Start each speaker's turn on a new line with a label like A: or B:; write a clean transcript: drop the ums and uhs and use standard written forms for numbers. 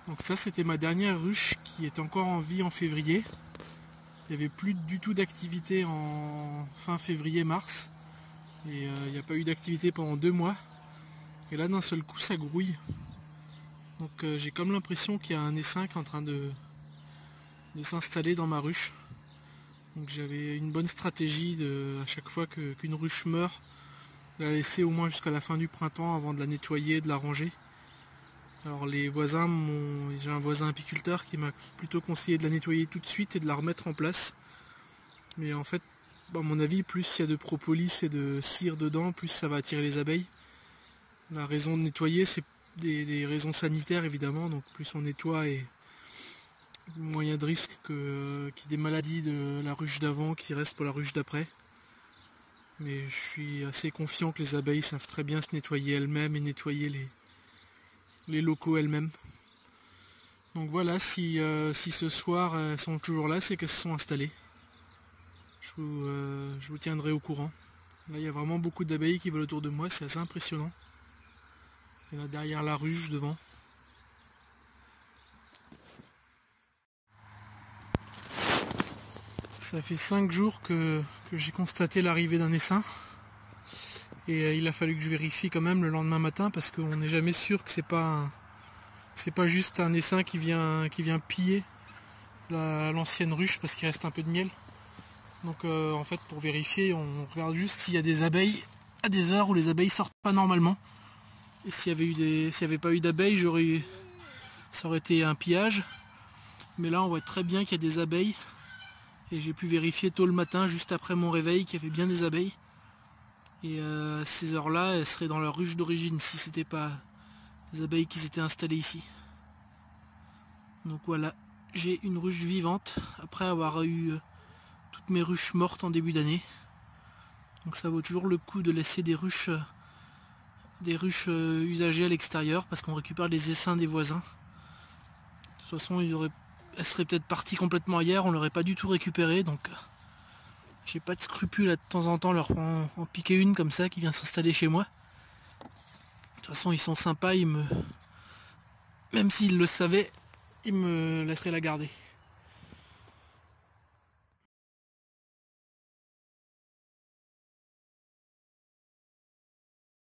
A: Donc ça c'était ma dernière ruche qui était encore en vie en février. Il n'y avait plus du tout d'activité en fin février-mars. Et il n'y a pas eu d'activité pendant 2 mois. Et là d'un seul coup ça grouille. Donc j'ai comme l'impression qu'il y a un essaim qui est en train de s'installer dans ma ruche. Donc j'avais une bonne stratégie à chaque fois qu'une ruche meurt, de la laisser au moins jusqu'à la fin du printemps avant de la nettoyer, de la ranger. Alors les voisins, j'ai un voisin apiculteur qui m'a plutôt conseillé de la nettoyer tout de suite et de la remettre en place. Mais en fait, à mon avis, plus il y a de propolis et de cire dedans, plus ça va attirer les abeilles. La raison de nettoyer, c'est des raisons sanitaires évidemment, donc plus on nettoie et moins il y a de risque qu'il y ait des maladies de la ruche d'avant qui restent pour la ruche d'après. Mais je suis assez confiant que les abeilles savent très bien se nettoyer elles-mêmes et nettoyer les locaux elles-mêmes. Donc voilà, si ce soir elles sont toujours là, c'est qu'elles se sont installées. Je vous tiendrai au courant. Là il y a vraiment beaucoup d'abeilles qui volent autour de moi, c'est assez impressionnant. Il y en a derrière la ruche, devant. Ça fait 5 jours que j'ai constaté l'arrivée d'un essaim. Et il a fallu que je vérifie quand même le lendemain matin parce qu'on n'est jamais sûr que c'est pas juste un essaim qui vient piller l'ancienne ruche parce qu'il reste un peu de miel. Donc en fait pour vérifier on regarde juste s'il y a des abeilles à des heures où les abeilles sortent pas normalement. Et s'il n'y avait pas eu d'abeilles, ça aurait été un pillage. Mais là on voit très bien qu'il y a des abeilles. Et j'ai pu vérifier tôt le matin, juste après mon réveil, qu'il y avait bien des abeilles. Et à ces heures-là, elles seraient dans leur ruche d'origine, si c'était pas des abeilles qui s'étaient installées ici. Donc voilà, j'ai une ruche vivante, après avoir eu toutes mes ruches mortes en début d'année. Donc ça vaut toujours le coup de laisser des ruches usagées à l'extérieur, parce qu'on récupère les essaims des voisins. De toute façon, elles seraient peut-être parties complètement ailleurs, on l'aurait pas du tout récupéré, donc j'ai pas de scrupule à de temps en temps leur en piquer une comme ça qui vient s'installer chez moi. De toute façon ils sont sympas, même s'ils le savaient, ils me laisseraient la garder.